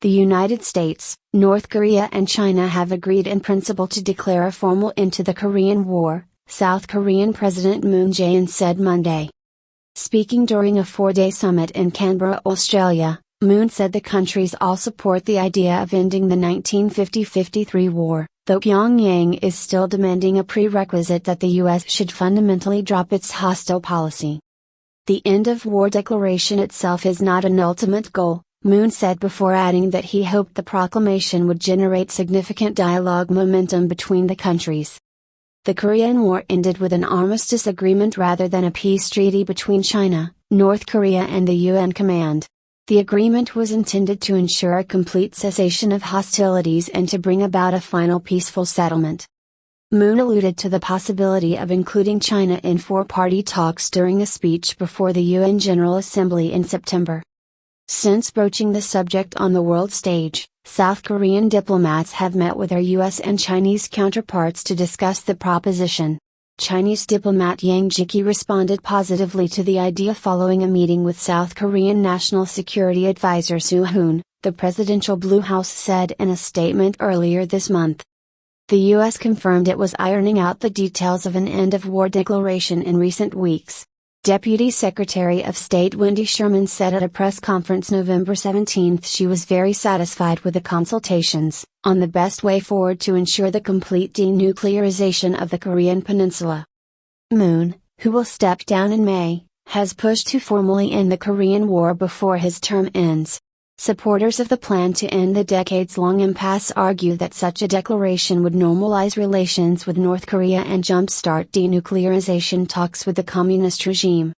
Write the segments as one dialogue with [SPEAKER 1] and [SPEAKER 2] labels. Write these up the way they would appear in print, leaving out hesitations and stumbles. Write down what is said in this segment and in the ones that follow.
[SPEAKER 1] The United States, North Korea and China have agreed in principle to declare a formal end to the Korean War, South Korean President Moon Jae-in said Monday. Speaking during a 4-day summit in Canberra, Australia, Moon said the countries all support the idea of ending the 1950-53 war, though Pyongyang is still demanding a prerequisite that the U.S. should fundamentally drop its hostile policy. The end-of-war declaration itself is not an ultimate goal, Moon said before adding that he hoped the proclamation would generate significant dialogue momentum between the countries. The Korean War ended with an armistice agreement rather than a peace treaty between China, North Korea and the UN command. The agreement was intended to ensure a complete cessation of hostilities and to bring about a final peaceful settlement. Moon alluded to the possibility of including China in four-party talks during a speech before the UN General Assembly in September. Since broaching the subject on the world stage, South Korean diplomats have met with their U.S. and Chinese counterparts to discuss the proposition. Chinese diplomat Yang Jieqi responded positively to the idea following a meeting with South Korean National Security Advisor Soo Hoon, the presidential Blue House said in a statement earlier this month. The U.S. confirmed it was ironing out the details of an end-of-war declaration in recent weeks. Deputy Secretary of State Wendy Sherman said at a press conference November 17 she was very satisfied with the consultations on the best way forward to ensure the complete denuclearization of the Korean Peninsula. Moon, who will step down in May, has pushed to formally end the Korean War before his term ends. Supporters of the plan to end the decades-long impasse argue that such a declaration would normalize relations with North Korea and jumpstart denuclearization talks with the communist regime.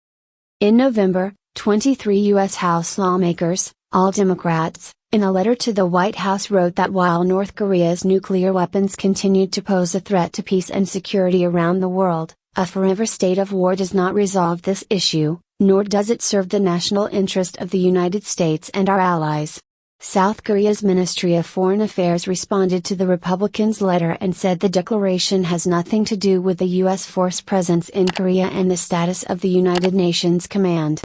[SPEAKER 1] In November, 23 U.S. House lawmakers, all Democrats, in a letter to the White House wrote that while North Korea's nuclear weapons continued to pose a threat to peace and security around the world, a forever state of war does not resolve this issue, nor does it serve the national interest of the United States and our allies. South Korea's Ministry of Foreign Affairs responded to the Republicans' letter and said the declaration has nothing to do with the U.S. force presence in Korea and the status of the United Nations command.